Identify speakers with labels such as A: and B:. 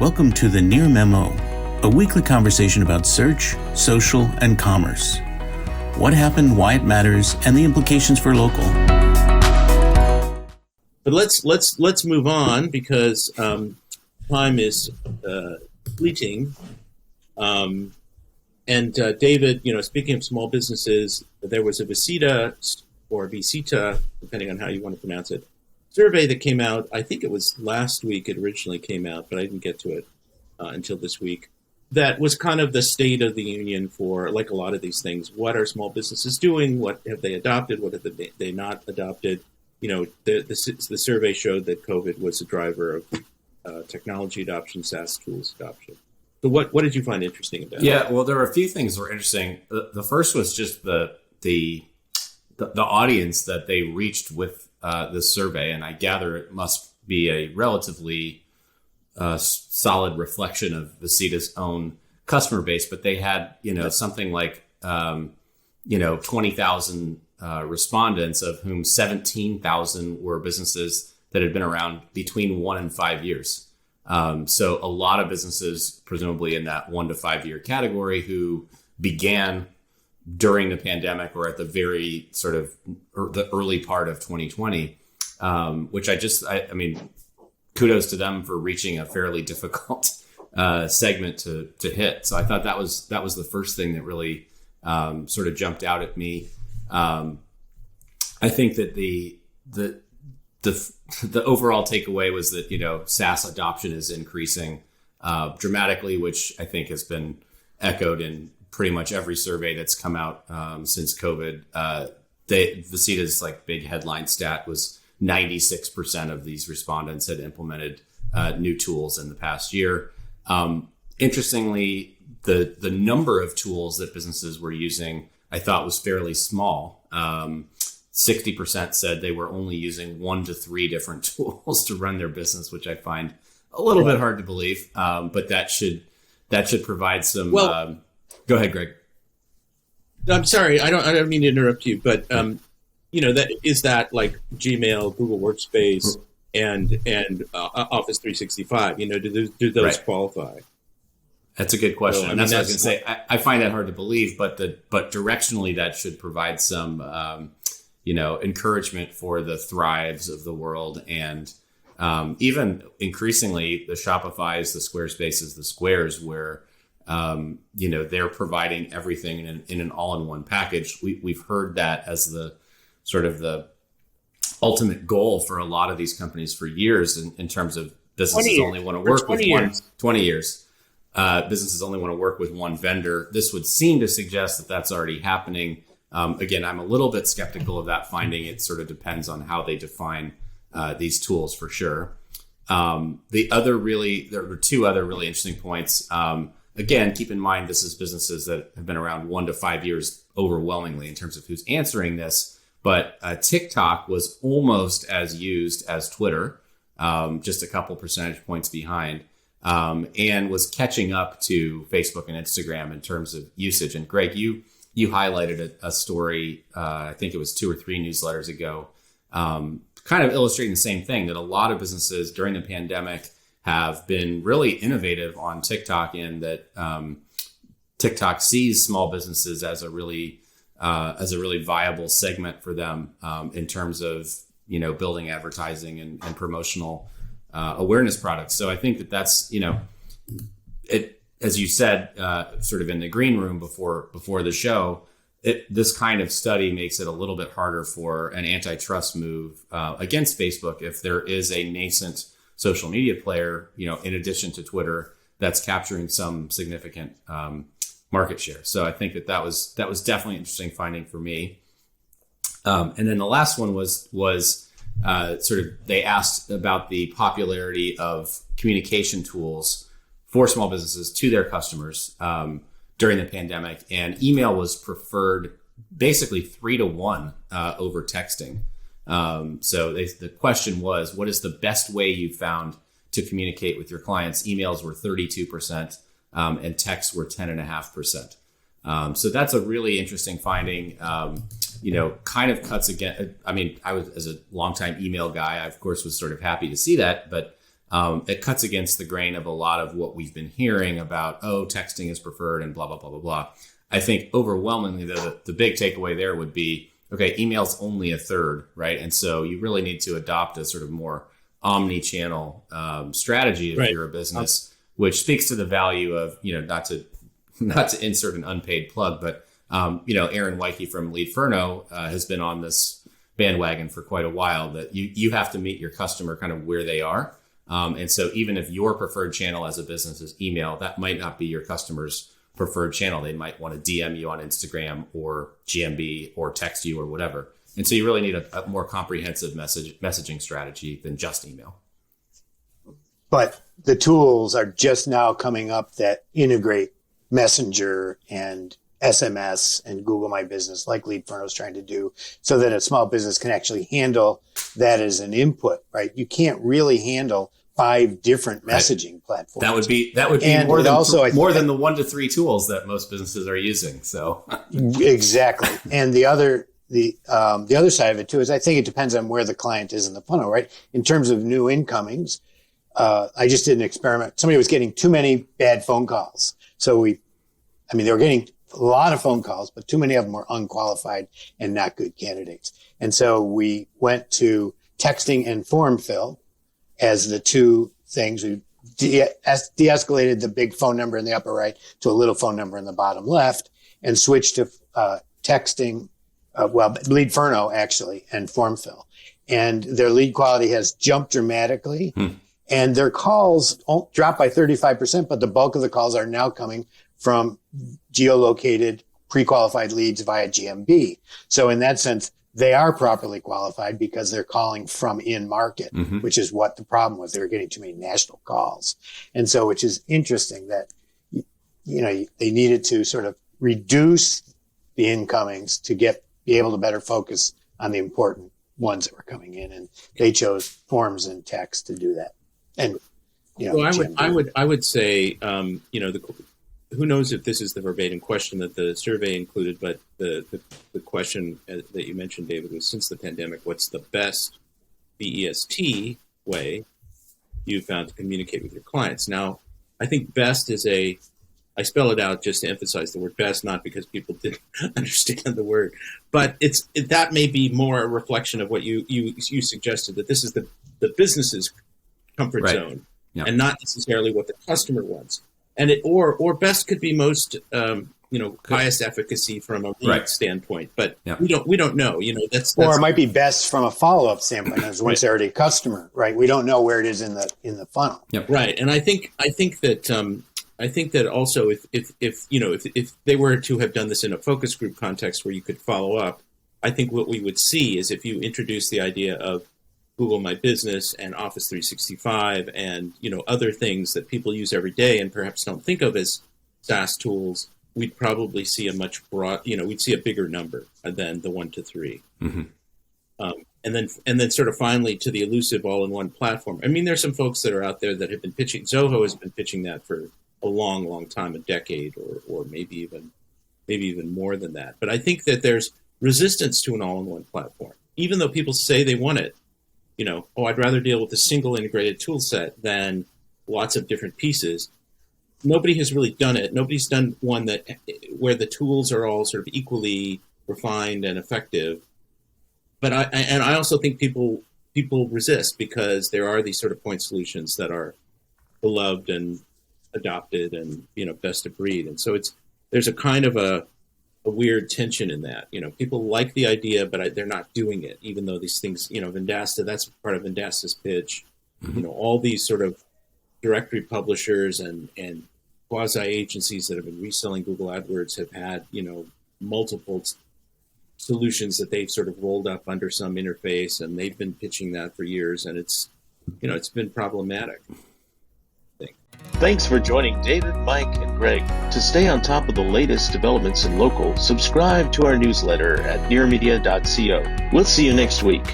A: Welcome to the Near Memo, a weekly conversation about search, social, and commerce. What happened, why it matters, and the implications for local. But let's move on because time is fleeting. And David, speaking of small businesses, there was a Visita or Visita, depending on how you want to pronounce it, survey that came out. I think it was last week it originally came out, but I didn't get to it until this week. That was kind of the state of the union for, like a lot of these things. What are small businesses doing? What have they adopted? What have they not adopted? The survey showed that COVID was a driver of technology adoption, SaaS tools adoption. So what did you find interesting about it?
B: Yeah, well, there were a few things that were interesting. The first was just the audience that they reached with this survey, and I gather it must be a relatively solid reflection of Visita's own customer base. But they had, something like 20,000 respondents, of whom 17,000 were businesses that had been around between 1 and 5 years. So a lot of businesses, presumably in that 1 to 5 year category, who began during the pandemic or at the very sort of the early part of 2020, which I mean, kudos to them for reaching a fairly difficult segment to hit. So I thought that was the first thing that really sort of jumped out at me. I think that the overall takeaway was that, SaaS adoption is increasing dramatically, which I think has been echoed in pretty much every survey that's come out since COVID. Visita's big headline stat was 96% of these respondents had implemented new tools in the past year. Interestingly, the number of tools that businesses were using, I thought, was fairly small. 60% said they were only using 1 to 3 different tools to run their business, which I find a little bit hard to believe. But that should provide some. Go ahead, Greg.
A: I'm sorry, I don't mean to interrupt you, but that like Gmail, Google Workspace, and Office 365. Do those qualify?
B: That's a good question. And that's what I was going to say. I find that hard to believe, but directionally that should provide some encouragement for the Thrives of the world, and even increasingly the Shopifys, the Squarespaces, the Squares, where they're providing everything in an all-in-one package. We've heard that as the sort of the ultimate goal for a lot of these companies for years, in terms of businesses only want to work with 20 years. Businesses only want to work with one vendor. This would seem to suggest that that's already happening. Again, I'm a little bit skeptical of that finding. It sort of depends on how they define these tools, for sure. There were 2 other really interesting points. Again, keep in mind, this is businesses that have been around 1 to 5 years overwhelmingly in terms of who's answering this. But TikTok was almost as used as Twitter, just a couple percentage points behind, and was catching up to Facebook and Instagram in terms of usage. And Greg, you highlighted a story, I think it was 2 or 3 newsletters ago, kind of illustrating the same thing, that a lot of businesses during the pandemic have been really innovative on TikTok, and that TikTok sees small businesses as a really viable segment for them in terms of building advertising and promotional awareness products. So I think that's it, as you said, sort of in the green room before the show. This kind of study makes it a little bit harder for an antitrust move against Facebook if there is a nascent social media player, in addition to Twitter, that's capturing some significant market share. So I think that was definitely an interesting finding for me. And then the last one was sort of, they asked about the popularity of communication tools for small businesses to their customers during the pandemic, and email was preferred basically 3 to 1 over texting. So the question was, what is the best way you found to communicate with your clients? Emails were 32%, and texts were 10.5%. So that's a really interesting finding. Kind of cuts again. I mean, I was, as a longtime email guy, I of course was sort of happy to see that, but it cuts against the grain of a lot of what we've been hearing about, texting is preferred and blah, blah, blah, blah, blah. I think overwhelmingly the big takeaway there would be, okay, email's only a third, right? And so you really need to adopt a sort of more omni-channel strategy if you're a business, which speaks to the value of, not to insert an unpaid plug, but Aaron Weike from Leadferno has been on this bandwagon for quite a while, that you have to meet your customer kind of where they are. And so even if your preferred channel as a business is email, that might not be your customer's preferred channel. They might want to DM you on Instagram or GMB or text you or whatever. And so you really need a more comprehensive messaging strategy than just email.
C: But the tools are just now coming up that integrate Messenger and SMS and Google My Business, like Leadferno is trying to do, so that a small business can actually handle that as an input, right? You can't really handle 5 different messaging platforms.
B: That would be more than the 1 to 3 tools that most businesses are using. So
C: exactly. And the other side of it too is I think it depends on where the client is in the funnel, right? In terms of new incomings, I just did an experiment. Somebody was getting too many bad phone calls. So they were getting a lot of phone calls, but too many of them were unqualified and not good candidates. And so we went to texting and form fill as the 2 things. We de-escalated the big phone number in the upper right to a little phone number in the bottom left, and switched to texting, Leadferno actually, and form fill. And their lead quality has jumped dramatically. And their calls dropped by 35%, but the bulk of the calls are now coming from geolocated pre-qualified leads via GMB. So in that sense, they are properly qualified because they're calling from in market, which is what the problem was. They were getting too many national calls. And so, which is interesting that, they needed to sort of reduce the incomings to be able to better focus on the important ones that were coming in. And they chose forms and text to do that. And,
A: I would say, who knows if this is the verbatim question that the survey included, but the question that you mentioned, David, was, since the pandemic, what's the best BEST way you found to communicate with your clients? Now, I think best is I spell it out just to emphasize the word best, not because people didn't understand the word, but that may be more a reflection of what you suggested, that this is the business's comfort zone, and not necessarily what the customer wants. And or best could be most, highest efficacy from a lead standpoint, but we don't know. That's
C: or it might be best from a follow-up standpoint, as once they're already a customer, right? We don't know where it is in the funnel.
A: Right, and I think that also if they were to have done this in a focus group context where you could follow up, I think what we would see is if you introduce the idea of Google My Business and Office 365 and, other things that people use every day and perhaps don't think of as SaaS tools, we'd probably see we'd see a bigger number than the 1 to 3. And then sort of finally to the elusive all-in-one platform. I mean, there's some folks that are out there that have been pitching. Zoho has been pitching that for a long, long time, a decade or maybe even more than that. But I think that there's resistance to an all-in-one platform, even though people say they want it. I'd rather deal with a single integrated tool set than lots of different pieces. Nobody has really done it. Nobody's done one where the tools are all sort of equally refined and effective. But I also think people resist because there are these sort of point solutions that are beloved and adopted and best of breed. And so there's a kind of a weird tension in that. People like the idea, but they're not doing it, even though these things, Vendasta, that's part of Vendasta's pitch. All these sort of directory publishers and quasi agencies that have been reselling Google AdWords have had, multiple solutions that they've sort of rolled up under some interface, and they've been pitching that for years, and it's been problematic.
D: Thanks for joining David, Mike, and Greg. To stay on top of the latest developments in local, subscribe to our newsletter at nearmedia.co. We'll see you next week.